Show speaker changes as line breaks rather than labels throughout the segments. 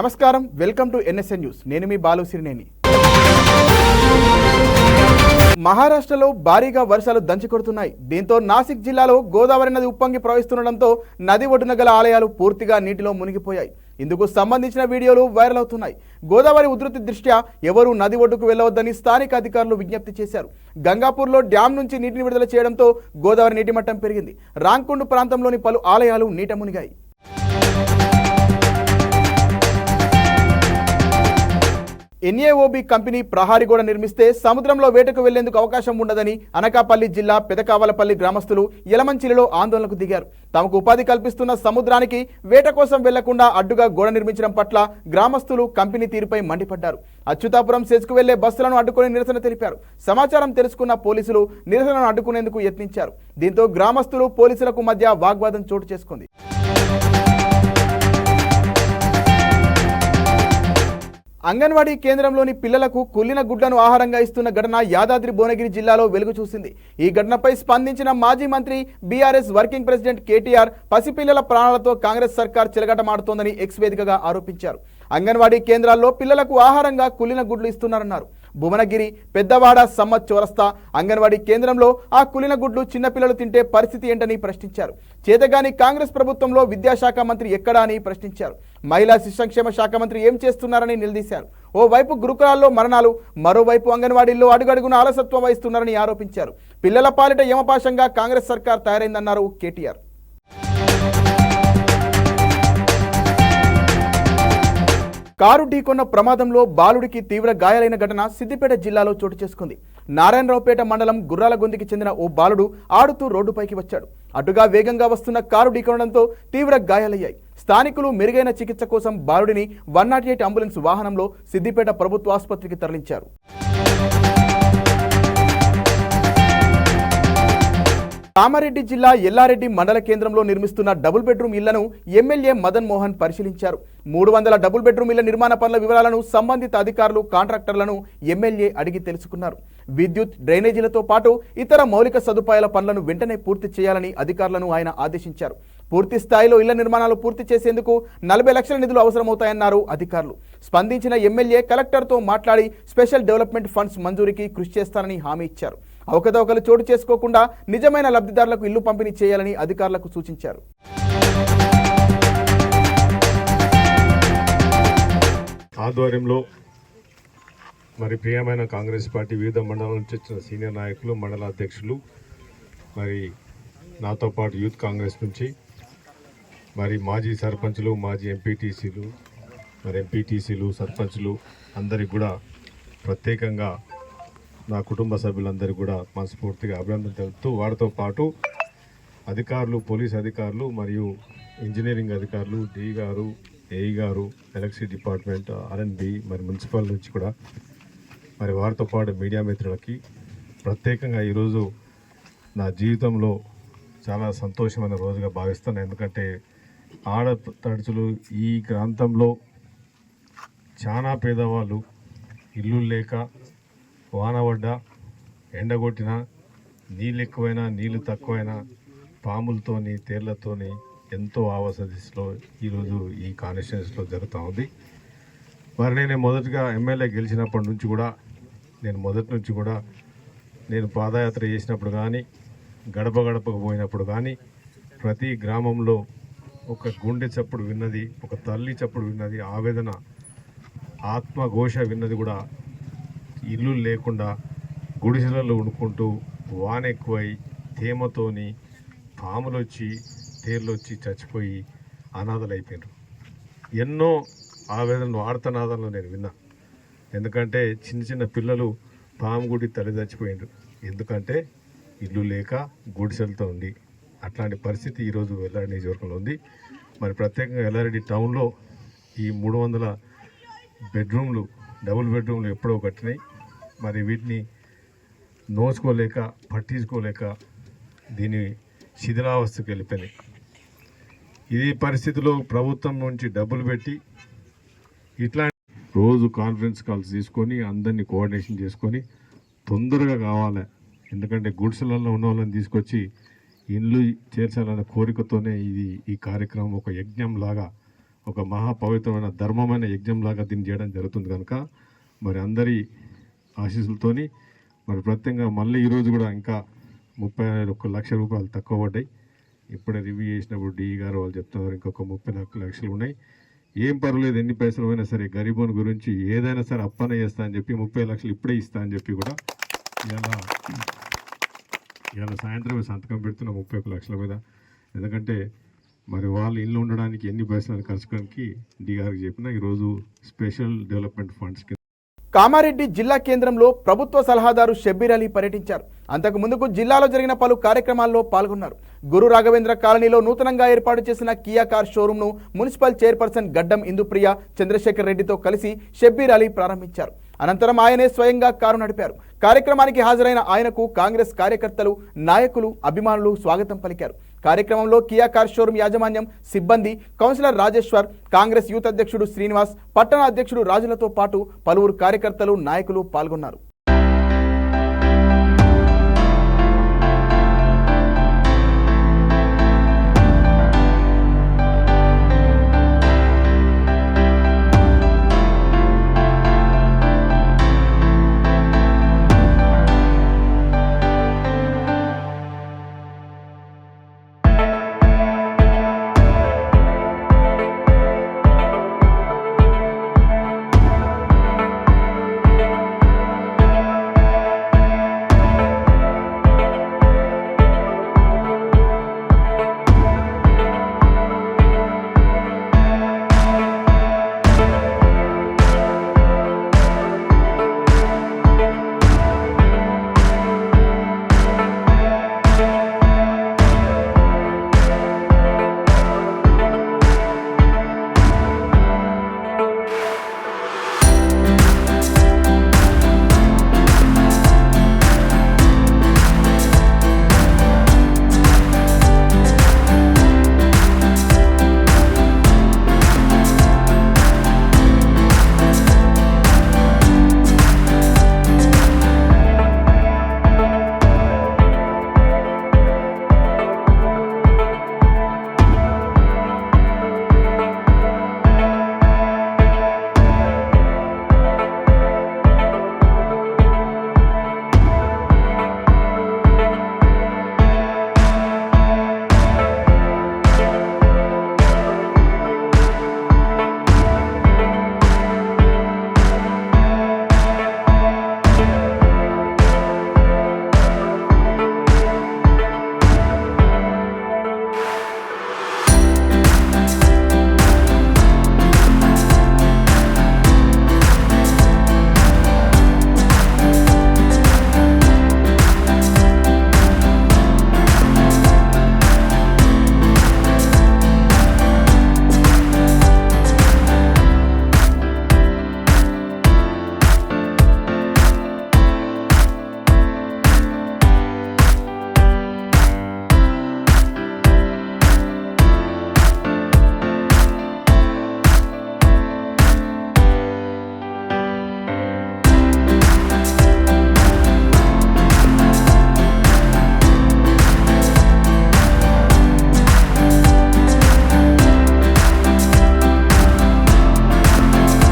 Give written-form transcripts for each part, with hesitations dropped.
నమస్కారం, welcome to NSN news. నేను మీ బాలు సిరినేని. మహారాష్ట్రలో భారీగా వర్షాలు దంచికొడుతున్నాయి. దీంతో నాసిక్ జిల్లాలో గోదావరి నది ఉప్పొంగి ప్రవహిస్తుండటంతో నది ఒడ్డున గల ఆలయాలు పూర్తిగా నీటిలో మునిగిపోయాయి. ఇందుకు సంబంధించిన వీడియోలు వైరల్ అవుతున్నాయి. గోదావరి ఉధృతి దృష్ట్యా ఎవరూ నది ఒడ్డుకు వెళ్లవద్దని స్థానిక అధికారులు విజ్ఞప్తి చేశారు. గంగాపూర్లో డ్యాం నుంచి నీటిని విడుదల చేయడంతో గోదావరి నీటి మట్టం పెరిగింది. రాంకుండు ప్రాంతంలోని పలు ఆలయాలు నీట మునిగాయి. ఎన్ఏఓబి కంపెనీ ప్రహారీ గోడ నిర్మిస్తే సముద్రంలో వేటకు వెళ్లేందుకు అవకాశం ఉండదని అనకాపల్లి జిల్లా పెదకావలపల్లి గ్రామస్తులు యలమంచిలిలో ఆందోళనకు దిగారు. తమకు ఉపాధి కల్పిస్తున్న సముద్రానికి వేట కోసం వెళ్లకుండా అడ్డుగా గోడ నిర్మించడం పట్ల గ్రామస్తులు కంపెనీ తీరుపై మండిపడ్డారు. అచ్యుతాపురం సెజ్కు వెళ్లే బస్సులను అడ్డుకుని నిరసన తెలిపారు. సమాచారం తెలుసుకున్న పోలీసులు నిరసనను అడ్డుకునేందుకు యత్నించారు. దీంతో గ్రామస్తులు పోలీసులకు మధ్య వాగ్వాదం చోటు చేసుకుంది. అంగన్వాడీ కేంద్రంలోని పిల్లలకు కుళ్ళిన గుడ్లను ఆహారంగా ఇస్తున్న ఘటన యాదాద్రి భువనగిరి జిల్లాలో వెలుగు చూసింది. ఈ ఘటనపై స్పందించిన మాజీ మంత్రి బీఆర్ఎస్ వర్కింగ్ ప్రెసిడెంట్ కేటీఆర్ పసిపిల్లల ప్రాణాలతో కాంగ్రెస్ సర్కార్ చెలగాటమాడుతోందని ఎక్స్ వేదికగా ఆరోపించారు. అంగన్వాడీ కేంద్రాల్లో పిల్లలకు ఆహారంగా కుళ్ళిన గుడ్లు ఇస్తున్నారన్నారు. భువనగిరి పెద్దవాడ సమ్మత్ చౌరస్తా అంగన్వాడీ కేంద్రంలో ఆ కులిన గుడ్లు చిన్నపిల్లలు తింటే పరిస్థితి ఏంటని ప్రశ్నించారు. చేతగాని కాంగ్రెస్ ప్రభుత్వంలో విద్యాశాఖ మంత్రి ఎక్కడా అని ప్రశ్నించారు. మహిళా శిశు సంక్షేమ శాఖ మంత్రి ఏం చేస్తున్నారని నిలదీశారు. ఓవైపు గురుకులాల్లో మరణాలు, మరోవైపు అంగన్వాడీల్లో అడుగడుగున అలసత్వం వహిస్తున్నారని ఆరోపించారు. పిల్లల పాలిట యమపాశంగా కాంగ్రెస్ సర్కార్ తయారైందన్నారు కేటీఆర్. కారు ఢీకొన్న ప్రమాదంలో బాలుడికి తీవ్ర గాయాలైన ఘటన సిద్దిపేట జిల్లాలో చోటు చేసుకుంది. నారాయణరావుపేట మండలం గుర్రాలగొందికి చెందిన ఓ బాలుడు ఆడుతూ రోడ్డుపైకి వచ్చాడు. అటుగా వేగంగా వస్తున్న కారు ఢీకొనడంతో తీవ్ర గాయాలయ్యాయి. స్థానికులు మెరుగైన చికిత్స కోసం బాలుడిని 108 అంబులెన్స్ వాహనంలో సిద్దిపేట ప్రభుత్వ ఆసుపత్రికి తరలించారు. కామారెడ్డి జిల్లా ఎల్లారెడ్డి మండల కేంద్రంలో నిర్మిస్తున్న డబుల్ బెడ్రూమ్ ఇళ్లను ఎమ్మెల్యే మదన్ మోహన్ పరిశీలించారు. 300 డబుల్ బెడ్రూమ్ ఇళ్ల నిర్మాణ పనుల వివరాలను సంబంధిత అధికారులు, కాంట్రాక్టర్లను ఎమ్మెల్యే అడిగి తెలుసుకున్నారు. విద్యుత్, డ్రైనేజీలతో పాటు ఇతర మౌలిక సదుపాయాల పనులను వెంటనే పూర్తి చేయాలని అధికారులను ఆయన ఆదేశించారు. పూర్తి స్థాయిలో ఇళ్ల నిర్మాణాలు పూర్తి చేసేందుకు 40 లక్షల నిధులు అవసరమవుతాయన్నారు అధికారులు. స్పందించిన ఎమ్మెల్యే కలెక్టర్తో మాట్లాడి స్పెషల్ డెవలప్మెంట్ ఫండ్స్ మంజూరీకి కృషి చేస్తారని హామీ ఇచ్చారు. అవకతవకలు చోటు చేసుకోకుండా నిజమైన లబ్ధిదారులకు ఇల్లు పంపిణీ చేయాలని అధికారులకు సూచించారు.
ఆధ్వర్యంలో మరి ప్రియమైన కాంగ్రెస్ పార్టీ వివిధ మండలాల నుంచి వచ్చిన సీనియర్ నాయకులు, మండల అధ్యక్షులు, మరి నాతో పాటు యూత్ కాంగ్రెస్ నుంచి మరి మాజీ సర్పంచులు, మాజీ ఎంపీటీసీలు, సర్పంచులు అందరికి కూడా ప్రత్యేకంగా నా కుటుంబ సభ్యులందరికీ కూడా మనస్ఫూర్తిగా అభినందన తెలుపుతూ, వారితో పాటు అధికారులు, పోలీస్ అధికారులు మరియు ఇంజనీరింగ్ అధికారులు, డి గారు, ఏఈ గారు, ఎలక్ట్రిసిటీ డిపార్ట్మెంట్, ఆర్ఎండ్బి, మరి మున్సిపల్ నుంచి కూడా మరి వారితో పాటు మీడియా మిత్రులకి ప్రత్యేకంగా ఈరోజు నా జీవితంలో చాలా సంతోషమైన రోజుగా భావిస్తాను. ఎందుకంటే ఆడపడుచులు ఈ ప్రాంతంలో చాలా పేదవాళ్ళు ఇల్లు లేక, వాన పడ్డా, ఎండగొట్టినా, నీళ్ళు ఎక్కువైనా నీళ్ళు తక్కువైనా పాములతోని, తేళ్లతోని ఎంతో ఆవాసదిశలో ఈరోజు ఈ కాన్స్టిట్యుయెన్సీలో జరుగుతూ ఉంది. మరి నేను మొదటిగా ఎమ్మెల్యే గెలిచినప్పటి నుంచి కూడా నేను పాదయాత్ర చేసినప్పుడు కానీ, గడప గడపకు పోయినప్పుడు కానీ ప్రతి గ్రామంలో ఒక గుండె చప్పుడు విన్నది, ఒక తల్లి చప్పుడు విన్నది, ఆవేదన, ఆత్మఘోష విన్నది కూడా ఇల్లు లేకుండా గుడిసెలలో ఉడుకుంటూ వాన ఎక్కువై తేమతోని పాములు వచ్చి, తేళ్ళు వచ్చి చచ్చిపోయి అనాథలు అయిపోయినారు. ఎన్నో ఆవేదనలు, ఆర్తనాదాలను నేను విన్నా. ఎందుకంటే చిన్న పిల్లలు పాము గుడి తల్లి చచ్చిపోయినారు. ఎందుకంటే ఇల్లు లేక గుడిసెలతో ఉండి. అట్లాంటి పరిస్థితి ఈరోజు ఎల్లారెడ్డి నియోజకవర్గంలో ఉంది. మరి ప్రత్యేకంగా ఎల్లారెడ్డి టౌన్లో ఈ 300 బెడ్రూమ్లు, డబుల్ బెడ్రూమ్లు ఎప్పుడో కట్టినాయి. మరి వీటిని నోచుకోలేక, పట్టించుకోలేక దీని శిథిలావస్థకు వెళ్ళిపోయినాయి. ఈ పరిస్థితిలో ప్రభుత్వం నుంచి డబ్బులు పెట్టి ఇట్లా రోజు కాన్ఫరెన్స్ కాల్స్ తీసుకొని అందరినీ కోఆర్డినేషన్ చేసుకొని తొందరగా కావాలి. ఎందుకంటే గుడిసెలలో ఉన్న వాళ్ళని తీసుకొచ్చి ఇల్లు చేర్చాలన్న కోరికతోనే ఈ కార్యక్రమం ఒక యజ్ఞం లాగా ఒక మహాపవిత్రమైన ధర్మమైన యజ్ఞంలాగా దీన్ని చేయడం జరుగుతుంది కనుక మరి అందరి ఆశీస్సులతోని మరి ప్రత్యేకంగా మళ్ళీ ఈరోజు కూడా ఇంకా 31 లక్షల రూపాయలు తక్కువ పడ్డాయి. ఇప్పుడే రివ్యూ చేసినప్పుడు డిఈ గారు వాళ్ళు చెప్తున్నారు ఇంకొక 30 లక్షలు ఉన్నాయి. ఏం పర్వాలేదు, ఎన్ని పైసలు అయినా సరే గరీబోని గురించి ఏదైనా సరే అప్పనే చేస్తా అని చెప్పి 30 లక్షలు ఇప్పుడే ఇస్తా అని చెప్పి కూడా ఇవాళ సాయంత్రం సంతకం పెడుతున్న 31 లక్షల మీద. ఎందుకంటే మరి వాళ్ళు ఇల్లు ఉండడానికి ఎన్ని పైసలు ఖర్చుకోవడానికి డి గారికి చెప్పిన ఈరోజు స్పెషల్ డెవలప్మెంట్ ఫండ్స్
కామారెడ్డి జిల్లా కేంద్రంలో ప్రభుత్వ సలహాదారు షబ్బీర్ అలీ పర్యటించారు. అంతకు ముందుకు జిల్లాలో జరిగిన పలు కార్యక్రమాల్లో పాల్గొన్నారు. గురు రాఘవేంద్ర కాలనీలో నూతనంగా ఏర్పాటు చేసిన కియా కార్ షోరూంను మున్సిపల్ చైర్పర్సన్ గడ్డం ఇందుప్రియ చంద్రశేఖర్ రెడ్డితో కలిసి షబ్బీర్ అలీ ప్రారంభించారు. అనంతరం ఆయనే స్వయంగా కారు నడిపారు. కార్యక్రమానికి హాజరైన ఆయనకు కాంగ్రెస్ కార్యకర్తలు, నాయకులు, అభిమానులు స్వాగతం పలికారు. కార్యక్రమంలో కియా కార్ షోరూం యాజమాన్యం, సిబ్బంది, కౌన్సిలర్ రాజేశ్వర్, కాంగ్రెస్ యూత్ అధ్యక్షుడు శ్రీనివాస్, పట్టణ అధ్యక్షుడు రాజులతో పాటు పలువురు కార్యకర్తలు, నాయకులు పాల్గొన్నారు.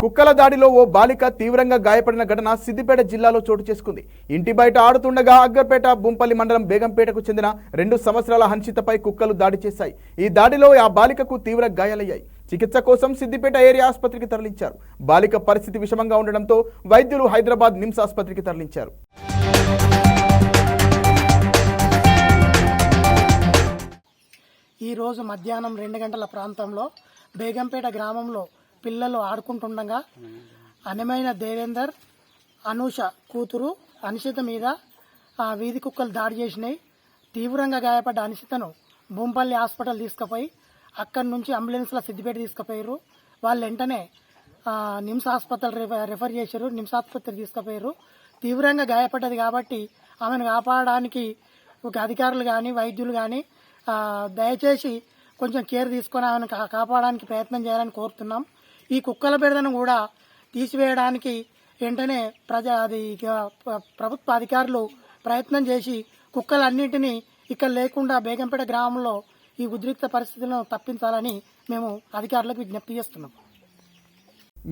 కుక్కల దాడిలో ఓ బాలిక తీవ్రంగా గాయపడిన ఘటన సిద్దిపేట జిల్లాలో చోటు చేసుకుంది. ఇంటి బయట ఆడుతుండగా అగ్గర్పేట, బుంపల్లి మండలం బేగంపేటకు చెందిన 2 సంవత్సరాల హన్షితపై కుక్కలు దాడి చేశాయి. ఈ దాడిలో ఆ బాలికకు తీవ్ర గాయాలయ్యాయి. చికిత్స కోసం సిద్దిపేట ఏరియా ఆసుపత్రికి తరలించారు. బాలిక పరిస్థితి విషమంగా ఉండడంతో వైద్యులు హైదరాబాద్ నిమ్స్ ఆసుపత్రికి తరలించారు.
ఈ రోజు మధ్యాహ్నం 2 గంటల ప్రాంతంలో బేగంపేట గ్రామంలో పిల్లలు ఆడుకుంటుండగా అనమైన దేవేందర్, అనూష కూతురు అనిషిత మీద వీధి కుక్కలు దాడి చేసినాయి. తీవ్రంగా గాయపడ్డ అనిషితను బొంపల్లి హాస్పిటల్ తీసుకుపోయి అక్కడి నుంచి అంబులెన్స్లో సిద్దిపేట తీసుకుపోయారు. వాళ్ళు వెంటనే నిమ్స్ హాస్పిటల్ రెఫర్ చేశారు. నిమ్స్ ఆసుపత్రి తీసుకుపోయారు. తీవ్రంగా గాయపడ్డది కాబట్టి ఆమెను కాపాడడానికి ఒక అధికారులు కానీ, వైద్యులు కానీ దయచేసి కొంచెం కేర్ తీసుకొని ఆమెను కాపాడడానికి ప్రయత్నం చేయాలని కోరుతున్నాం. ఈ కుక్కల బెడదను కూడా తీసివేయడానికి వెంటనే ప్రభుత్వ అధికారులు ప్రయత్నం చేసి కుక్కలన్నింటినీ ఇక్కడ లేకుండా బేగంపేట గ్రామంలో ఈ ఉద్రిక్త పరిస్థితులను తప్పించాలని మేము అధికారులకు విజ్ఞప్తి చేస్తున్నాం.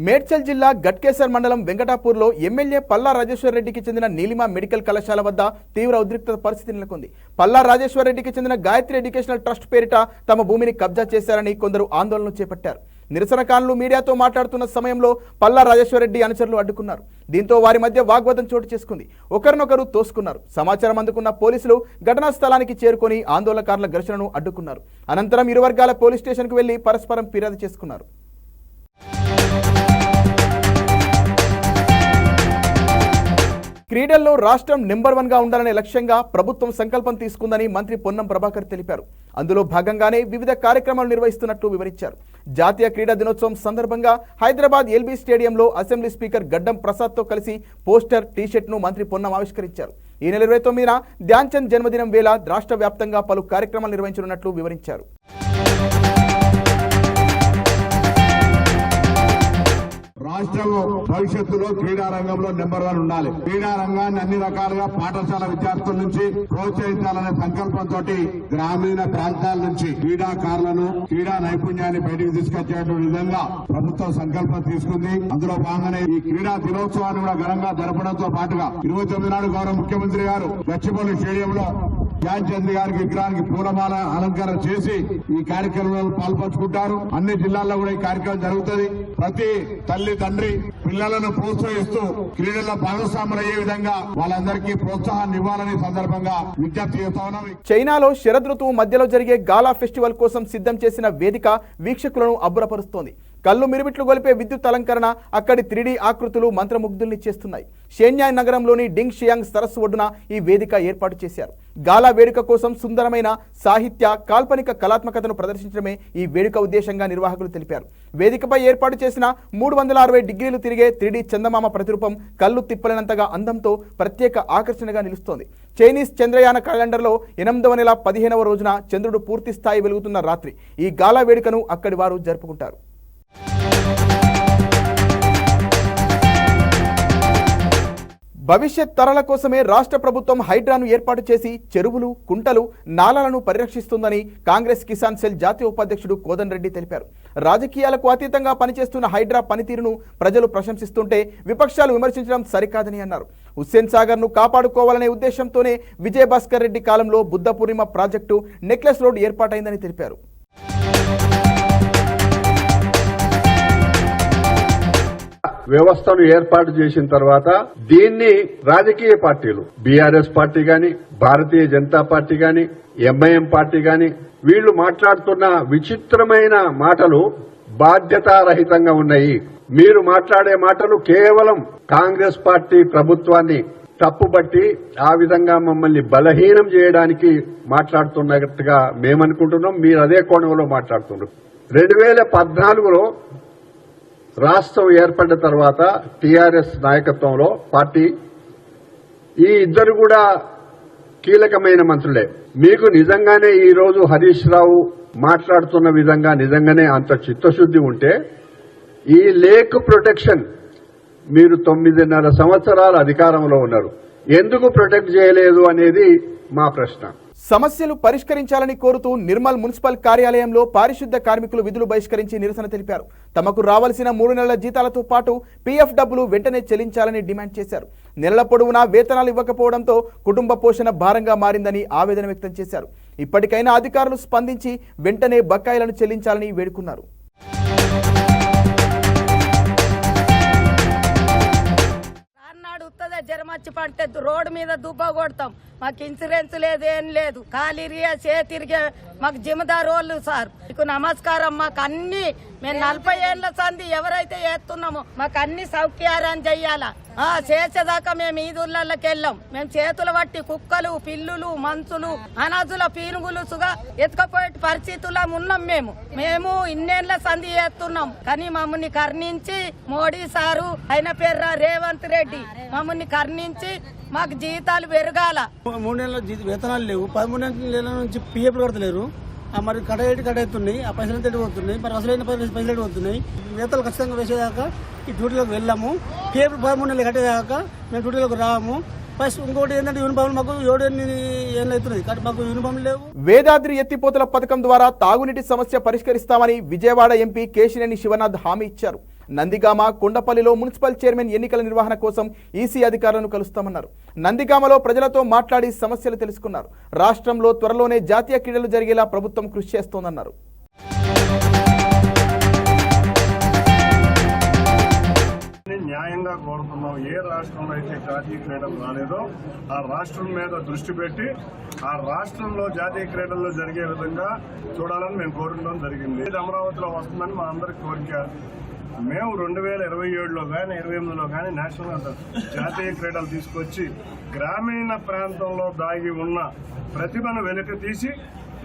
మేడ్చల్ జిల్లా గట్కేసర్ మండలం వెంకటాపూర్లో ఎమ్మెల్యే పల్లా రాజేశ్వర్ రెడ్డికి చెందిన నీలిమ మెడికల్ కళాశాల వద్ద తీవ్ర ఉద్రిక్తత పరిస్థితి నెలకొంది. పల్లా రాజేశ్వర్ రెడ్డికి చెందిన గాయత్రి ఎడ్యుకేషనల్ ట్రస్ట్ పేరిట తమ భూమిని కబ్జా చేశారని కొందరు ఆందోళనలు చేపట్టారు. నిరసనకారులు మీడియాతో మాట్లాడుతున్న సమయంలో పల్లా రాజేశ్వర్ రెడ్డి అనుచరులు అడ్డుకున్నారు. దీంతో వారి మధ్య వాగ్వాదం చోటు చేసుకుంది. ఒకరినొకరు తోసుకున్నారు. సమాచారం అందుకున్న పోలీసులు ఘటనా స్థలానికి చేరుకొని ఆందోళనకారుల ఘర్షణను అడ్డుకున్నారు. అనంతరం ఇరు వర్గాల పోలీస్ స్టేషన్కు వెళ్లి పరస్పరం ఫిర్యాదు చేసుకున్నారు. క్రీడల్లో రాష్ట్రం నెంబర్ 1 గా ఉండాలనే లక్ష్యంగా ప్రభుత్వం సంకల్పం తీసుకుందని మంత్రి పొన్నం ప్రభాకర్ తెలిపారు. అందులో భాగంగానే వివిధ కార్యక్రమాలు నిర్వహిస్తున్నట్లు వివరించారు. జాతీయ క్రీడా దినోత్సవం సందర్భంగా హైదరాబాద్ ఎల్బీ స్టేడియంలో అసెంబ్లీ స్పీకర్ గడ్డం ప్రసాద్తో కలిసి పోస్టర్, టీషర్ట్ను మంత్రి పొన్నం ఆవిష్కరించారు. ఈ నెల 29న ధ్యాన్ చంద్ జన్మదినం వేళ రాష్ట్ర వ్యాప్తంగా పలు కార్యక్రమాలు నిర్వహించనున్నట్లు వివరించారు.
రాష్ట్రం భవిష్యత్తులో క్రీడా రంగంలో నెంబర్ 1 ఉండాలి. క్రీడా రంగాన్ని అన్ని రకాలుగా పాఠశాల విద్యార్థుల నుంచి ప్రోత్సహించాలనే సంకల్పంతో గ్రామీణ ప్రాంతాల నుంచి క్రీడాకారులను, క్రీడా నైపుణ్యాన్ని బయటకు తీసుకొచ్చే విధంగా ప్రభుత్వం సంకల్పం తీసుకుంది. అందులో భాగంగానే ఈ క్రీడా దినోత్సవాన్ని కూడా ఘనంగా జరపడంతో పాటుగా 29 నాడు గౌరవ ముఖ్యమంత్రి గారు గచ్చిబౌలి స్టేడియంలో ధ్యాన్ చంద్ గారికి విగ్రహానికి పూలమాల అలంకరణ చేసి ఈ కార్యక్రమంలో పాల్పంచుకుంటారు. అన్ని జిల్లాల్లో కూడా ఈ కార్యక్రమం జరుగుతుంది. ప్రతి తల్లి, తండ్రి పిల్లలను ప్రోత్సహిస్తూ క్రీడల్లో భాగస్వాములు అయ్యే విధంగా వాళ్ళందరికీ ప్రోత్సాహాన్ని ఇవ్వాలని సందర్భంగా విజ్ఞప్తి చేస్తా ఉన్నాం.
చైనాలో శరదృతువు మధ్యలో జరిగే గాలా ఫెస్టివల్ కోసం సిద్ధం చేసిన వేదిక వీక్షకులను అబ్బురపరుస్తోంది. కళ్ళు మిరుమిట్లు గొలిపే విద్యుత్ అలంకరణ, అక్కడి 3D ఆకృతులు మంత్రముగ్ధుల్ని చేస్తున్నాయి. షెన్యాయ్ నగరంలోని డింగ్ షియాంగ్ సరస్సు ఒడ్డున ఈ వేదిక ఏర్పాటు చేశారు. గాలా వేడుక కోసం సుందరమైన సాహిత్య, కాల్పనిక కళాత్మకతను ప్రదర్శించడమే ఈ వేడుక ఉద్దేశంగా నిర్వాహకులు తెలిపారు. వేదికపై ఏర్పాటు చేసిన 360 డిగ్రీలు తిరిగే 3D చందమామ ప్రతిరూపం కళ్ళు తిప్పలేనంతగా అందంతో ప్రత్యేక ఆకర్షణగా నిలుస్తోంది. చైనీస్ చంద్రయాన క్యాలెండర్లో 8వ నెల 15వ రోజున చంద్రుడు పూర్తి స్థాయి వెలుగుతున్న రాత్రి ఈ గాలా వేడుకను అక్కడి వారు జరుపుకుంటారు. భవిష్యత్ తరాల కోసమే రాష్ట్ర ప్రభుత్వం హైడ్రాను ఏర్పాటు చేసి చెరువులు, కుంటలు, నాలాలను పరిరక్షిస్తుందని కాంగ్రెస్ కిసాన్ సెల్ జాతీయ ఉపాధ్యక్షుడు కోదన్ రెడ్డి తెలిపారు. రాజకీయాలకు అతీతంగా పనిచేస్తున్న హైడ్రా పనితీరును ప్రజలు ప్రశంసిస్తుంటే విపక్షాలు విమర్శించడం సరికాదని అన్నారు. హుస్సేన్ సాగర్ ను కాపాడుకోవాలనే ఉద్దేశంతోనే విజయభాస్కర్ రెడ్డి కాలంలో బుద్ధ పూర్ణిమ ప్రాజెక్టు నెక్లెస్ రోడ్ ఏర్పాటైందని తెలిపారు.
వ్యవస్థను ఏర్పాటు చేసిన తర్వాత దీన్ని రాజకీయ పార్టీలు, బీఆర్ఎస్ పార్టీ గాని, భారతీయ జనతా పార్టీ గాని, ఎంఐఎం పార్టీ గాని, వీళ్లు మాట్లాడుతున్న విచిత్రమైన మాటలు బాధ్యతారహితంగా ఉన్నాయి. మీరు మాట్లాడే మాటలు కేవలం కాంగ్రెస్ పార్టీ ప్రభుత్వాన్ని తప్పుబట్టి ఆ విధంగా మమ్మల్ని బలహీనం చేయడానికి మాట్లాడుతున్నట్టుగా మేమనుకుంటున్నాం. మీరు అదే కోణంలో మాట్లాడుతున్నారు. 2014లో రాష్ట్రం ఏర్పడిన తర్వాత టీఆర్ఎస్ నాయకత్వంలో పార్టీ, ఈ ఇద్దరు కూడా కీలకమైన మంత్రులే. మీకు నిజంగానే ఈ రోజు హరీష్ రావు మాట్లాడుతున్న విధంగా నిజంగానే అంత చిత్తశుద్ధి ఉంటే ఈ లేక్ ప్రొటెక్షన్ మీరు 9.5 సంవత్సరాలు అధికారంలో ఉన్నారు, ఎందుకు ప్రొటెక్ట్ చేయలేదు అనేది మా ప్రశ్న.
సమస్యలు పరిష్కరించాలని కోరుతూ నిర్మల్ మున్సిపల్ కార్యాలయంలో పారిశుద్ధ కార్మికులు విధులు బహిష్కరించి నిరసన తెలిపారు. తమకు రావాల్సిన 3 నెలల జీతాలతో పాటు పీఎఫ్ డబ్బులు వెంటనే చెల్లించాలని డిమాండ్ చేశారు. నెలల పొడవునా వేతనాలు ఇవ్వకపోవడంతో కుటుంబ పోషణ భారంగా మారిందని ఆవేదన వ్యక్తం చేశారు. ఇప్పటికైనా అధికారులు స్పందించి వెంటనే బకాయిలను చెల్లించాలని వేడుకున్నారు.
జరమచ్చి పడితే రోడ్డు మీద దుబ్బ కొడతాం. మాకు ఇన్సూరెన్స్ లేదు, ఏం లేదు. కాలిరియా చేతిరిగే మాకు జిమ్మదారు వాళ్ళు సార్, మీకు నమస్కారం. మాకు అన్ని మేము 40 ఏళ్ల సంది ఎవరైతే చేస్తున్నామో మాకు అన్ని సౌఖ్యాలని చెయ్యాలా. చేసేదాకా మేము ఈదుళ్ళకి వెళ్ళాం. మేము చేతులు బట్టి కుక్కలు, పిల్లులు, మంచులు, అనాథుల పీనుగులుసుగా ఎత్తుకపోయే పరిస్థితుల్లో ఉన్నాం. మేము ఇన్నేళ్ల సంధి చేస్తున్నాం. కానీ మమ్మల్ని కర్ణించి మోడీ సారు ఆయన పేరు రేవంత్ రెడ్డి మమ్మల్ని కర్ణించి మాకు జీతాలు పెరగాల.
3 నెలల వేతనాలు లేవు, 13 నెలల నుంచి పిఎఫ్ కడతలేరు. మరి కడవుతున్నాయి, ఆ పైసలు తిరిగి పోతున్నాయి. మరి అసలైన పైసలు పోతున్నాయి. వేతనాలు ఖచ్చితంగా వేసేదాకా ఈ డ్యూటీలోకి వెళ్ళాము. పిఎఫ్ 13 నెలలు కట్టేదాకా మేము డ్యూటీలోకి రాము. ప్లస్ ఇంకోటి ఏంటంటే యూనిఫామ్ మాకు 7 ఏళ్ళు అవుతున్నాయి కానీ మాకు యూనిఫామ్ లేవు.
వేదాద్రి ఎత్తిపోతల పథకం ద్వారా తాగునీటి సమస్య పరిష్కరిస్తామని విజయవాడ ఎంపీ కేశినేని శివనాథ్ హామీ ఇచ్చారు. నందిగామ, కొండపల్లిలో మున్సిపల్ చైర్మన్ ఎన్నికల నిర్వహణ కోసం ఈసీ అధికారులను కలుస్తామన్నారు. నందిగామలో ప్రజలతో మాట్లాడి సమస్యలు తెలుసుకున్నారు. రాష్ట్రంలో త్వరలోనే జాతీయ క్రీడలు జరిగేలా ప్రభుత్వం కృషి చేస్తోందన్నారు.
న్యాయంగా కోరుతున్నాం. ఏ రాష్ట్రంలో అయితే జాతీయ క్రీడలు రాలేదో ఆ రాష్ట్రం మీద దృష్టి పెట్టి ఆ రాష్ట్రంలో జాతీయ క్రీడల్లో జరిగే విధంగా చూడాలని మేము కోరడం జరిగింది. ఇది అమరావతిలో వస్తుందని మా అందరి కోరిక. మేము 2027లో కానీ 28లో కానీ నేషనల్ జాతీయ క్రీడలు తీసుకొచ్చి గ్రామీణ ప్రాంతంలో దాగి ఉన్న ప్రతిభను వెలికి తీసి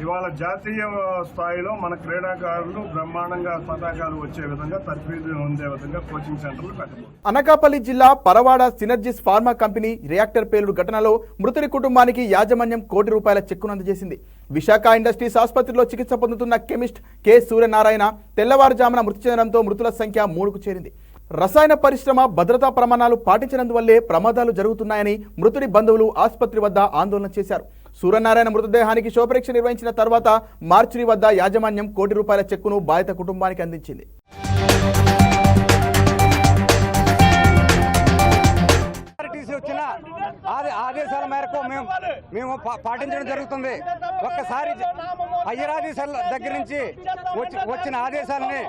ఇవాళ జాతీయ స్థాయిలో మన క్రీడాకారులు బ్రహ్మాండంగా పతాకాలు వచ్చే విధంగా తర్ఫీదు ఉండే విధంగా కోచింగ్ సెంటర్లు పెట్టబోతున్నారు.
అనకాపల్లి జిల్లా పరవాడ సినర్జిస్ ఫార్మా కంపెనీ రియాక్టర్ పేలుడు ఘటనలో మృతుడి కుటుంబానికి యాజమాన్యం ₹1 కోటి చెక్కును అందజేసింది. విశాఖ ఇండస్ట్రీస్ ఆసుపత్రిలో చికిత్స పొందుతున్న కెమిస్ట్ కె సూర్యనారాయణ తెల్లవారుజామున మృతి చెందడంతో మృతుల సంఖ్య 3కు చేరింది. రసాయన పరిశ్రమ భద్రతా ప్రమాణాలు పాటించినందువల్లే ప్రమాదాలు జరుగుతున్నాయని మృతుడి బంధువులు ఆసుపత్రి వద్ద ఆందోళన చేశారు. సూర్యనారాయణ మృతదేహానికి శోపరీక్ష నిర్వహించిన తర్వాత మార్చురీ వద్ద యాజమాన్యం ₹1 కోటి చెక్కును బాధిత కుటుంబానికి అందించింది.
వచ్చిన ఆదేశాల మేరకు మేము పాటించడం జరుగుతుంది. ఒక్కసారి హయ్యర్ ఆదేశాల దగ్గర నుంచి వచ్చిన ఆదేశాలని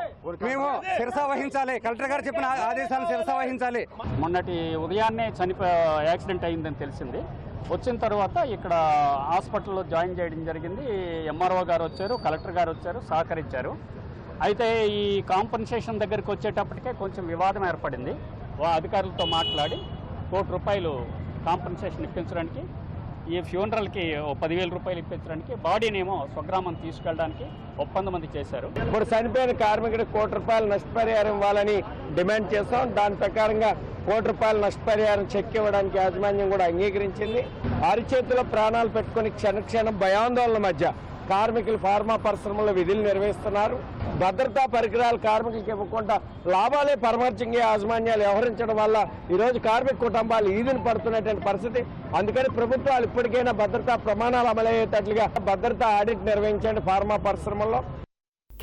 మేము శిరసా వహించాలి. కలెక్టర్ గారు చెప్పిన ఆదేశాలను శిరసా వహించాలి.
మొన్నటి ఉదయాన్నే యాక్సిడెంట్ అయిందని తెలిసింది. వచ్చిన తర్వాత ఇక్కడ హాస్పిటల్లో జాయిన్ చేయడం జరిగింది. ఎంఆర్ఓ గారు వచ్చారు, కలెక్టర్ గారు వచ్చారు, సహకరించారు. అయితే ఈ కాంపన్సేషన్ దగ్గరికి వచ్చేటప్పటికే కొంచెం వివాదం ఏర్పడింది. అధికారులతో మాట్లాడి ₹1 కోటి కాంపన్సేషన్ ఇప్పించడానికి, ఈ ఫ్యూనరల్కి ₹10,000 ఇప్పించడానికి, బాడీనేమో స్వగ్రామం తీసుకెళ్ళడానికి ఒప్పందం చేశారు.
ఇప్పుడు చనిపోయిన కార్మికుడికి ₹1 కోటి నష్టపరిహారం ఇవ్వాలని డిమాండ్ చేస్తాం. దాని ప్రకారంగా ₹1 కోటి నష్టపరిహారం చెక్ ఇవ్వడానికి యాజమాన్యం కూడా అంగీకరించింది. అరిచేతిలో ప్రాణాలు పెట్టుకుని క్షణక్షణం భయాందోళన మధ్య కార్మికులు ఫార్మా పరిశ్రమలో విధులు నిర్వహిస్తున్నారు. భద్రతా పరికరాలు కార్మికులకు ఇవ్వకుండా లాభాలే పరమార్జంగా యాజమాన్యాలు వ్యవహరించడం వల్ల ఈరోజు కార్మిక కుటుంబాలు ఈదిన పడుతున్నటువంటి పరిస్థితి. అందుకని ప్రభుత్వాలు ఇప్పటికైనా భద్రతా ప్రమాణాలు అమలయ్యేటట్లుగా భద్రతా ఆడిట్ నిర్వహించండి ఫార్మా పరిశ్రమల్లో.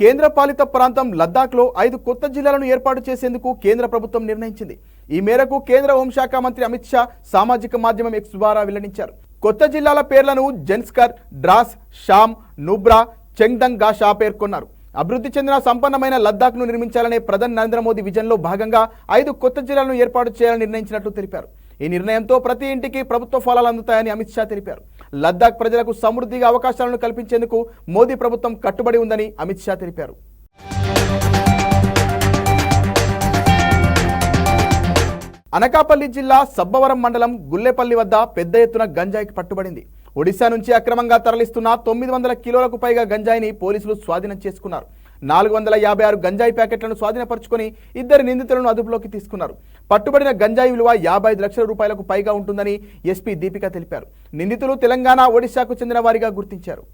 కేంద్ర పాలిత ప్రాంతం లద్దాఖ్లో 5 కొత్త జిల్లాలను ఏర్పాటు చేసేందుకు కేంద్ర ప్రభుత్వం నిర్ణయించింది. ఈ మేరకు కేంద్ర హోంశాఖ మంత్రి అమిత్ షా సామాజిక మాధ్యమం X ద్వారా వెల్లడించారు. కొత్త జిల్లాల పేర్లను జన్స్కర్, ద్రాస్, షామ్, నుబ్రా, చెంగ్దంగాషా పేర్కొన్నారు. అభివృద్ధి చెందిన సంపన్నమైన లద్దాఖ్ను నిర్మించాలనే ప్రధాని నరేంద్ర మోదీ విజన్లో భాగంగా 5 కొత్త జిల్లాలను ఏర్పాటు చేయాలని నిర్ణయించినట్లు తెలిపారు. ఈ నిర్ణయంతో ప్రతి ఇంటికి ప్రభుత్వ ఫలాలు అందుతాయని అమిత్ షా తెలిపారు. లద్దాఖ్ ప్రజలకు సమృద్ధిగా అవకాశాలను కల్పించేందుకు మోదీ ప్రభుత్వం కట్టుబడి ఉందని అమిత్ షా తెలిపారు. అనకాపల్లి జిల్లా సబ్బవరం మండలం గుల్లేపల్లి వద్ద పెద్ద ఎత్తున గంజాయికి పట్టుబడింది. ఒడిశా నుంచి అక్రమంగా తరలిస్తున్న 900 కిలోలకు పైగా గంజాయిని పోలీసులు స్వాధీనం చేసుకున్నారు. 456 గంజాయి ప్యాకెట్లను స్వాధీనపరుచుకొని 2 నిందితులను అదుపులోకి తీసుకున్నారు. పట్టుబడిన గంజాయి విలువ ₹55 లక్షల పైగా ఉంటుందని ఎస్పీ దీపిక తెలిపారు. నిందితులు తెలంగాణ, ఒడిశాకు చెందిన వారిగా గుర్తించారు.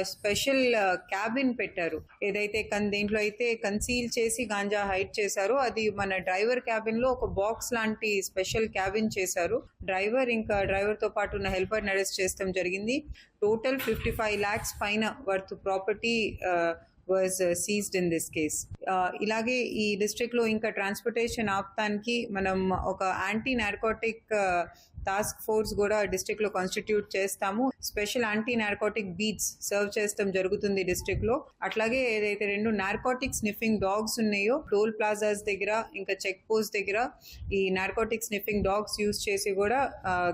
స్పెషల్ క్యాబిన్ పెట్టారు. ఏదైతే దీంట్లో అయితే కన్సీల్ చేసి గాంజా హైడ్ చేశారో అది మన డ్రైవర్ క్యాబిన్ లో ఒక బాక్స్ లాంటి స్పెషల్ క్యాబిన్ చేశారు. డ్రైవర్ తో పాటు ఉన్న హెల్పర్ అరెస్ట్ చేయడం జరిగింది. టోటల్ 55 lakhs పైన worth property was seized in this case. ఇలాగే ఈ డిస్ట్రిక్ట్ లో ఇంకా ట్రాన్స్పోర్టేషన్ ఆపడానికి మనం ఒక యాంటీ నార్కోటిక్ టాస్క్ ఫోర్స్ కూడా డిస్ట్రిక్ట్ లో కాన్స్టిట్యూట్ చేస్తాము. Special anti narcotic beats serve చేస్తాం జరుగుతుంది డిస్ట్రిక్ట్ లో. అట్లాగే ఏదైతే 2 నార్కోటిక్ స్నిఫింగ్ డాగ్స్ ఉన్నాయో టోల్ ప్లాజాస్ దగ్గర ఇంకా చెక్ పోస్ట్ దగ్గర ఈ నార్కోటిక్ స్నిఫింగ్ డాగ్స్ యూజ్ చేసి కూడా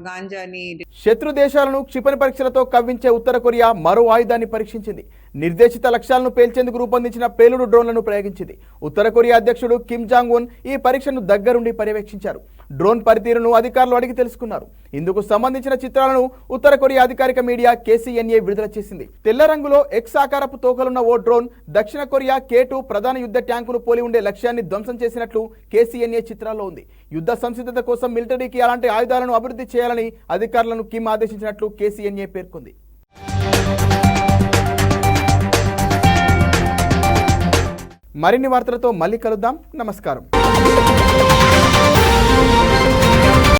గాంజాని.
శత్రు దేశాలను క్షిపణి పరీక్షలతో కవ్వించే ఉత్తర కొరియా మరో ఆయుధాన్ని పరీక్షించింది. నిర్దేశిత లక్ష్యాలను పేల్చేందుకు రూపొందించిన పేలుడు డ్రోన్లను ప్రయోగించింది. ఉత్తర కొరియా అధ్యక్షుడు కిమ్ జాంగ్ ఉన్ ఈ పరీక్షను దగ్గరుండి పర్యవేక్షించారు. డ్రోన్ పనితీరును అధికారులు అడిగి తెలుసుకున్నారు. ఇందుకు సంబంధించిన చిత్రాలను ఉత్తర కొరియా అధికారిక మీడియా KCNA విడుదల చేసింది. తెల్ల రంగులో X ఆకారపు తోకలున్న ఓ డ్రోన్ దక్షిణ కొరియా K2 ప్రధాన యుద్ధ ట్యాంకును పోలి ఉండే లక్ష్యాన్ని ధ్వంసం చేసినట్లు KCNA చిత్రాల్లో ఉంది. యుద్ధ సంసిద్ధత కోసం మిలిటరీకి అలాంటి ఆయుధాలను అభివృద్ధి చేయాలని అధికారులను కిమ్ ఆదేశించినట్లు KCNA పేర్కొంది. మరిన్ని వార్తలతో మళ్ళీ కలుద్దాం. నమస్కారం. చేశారు.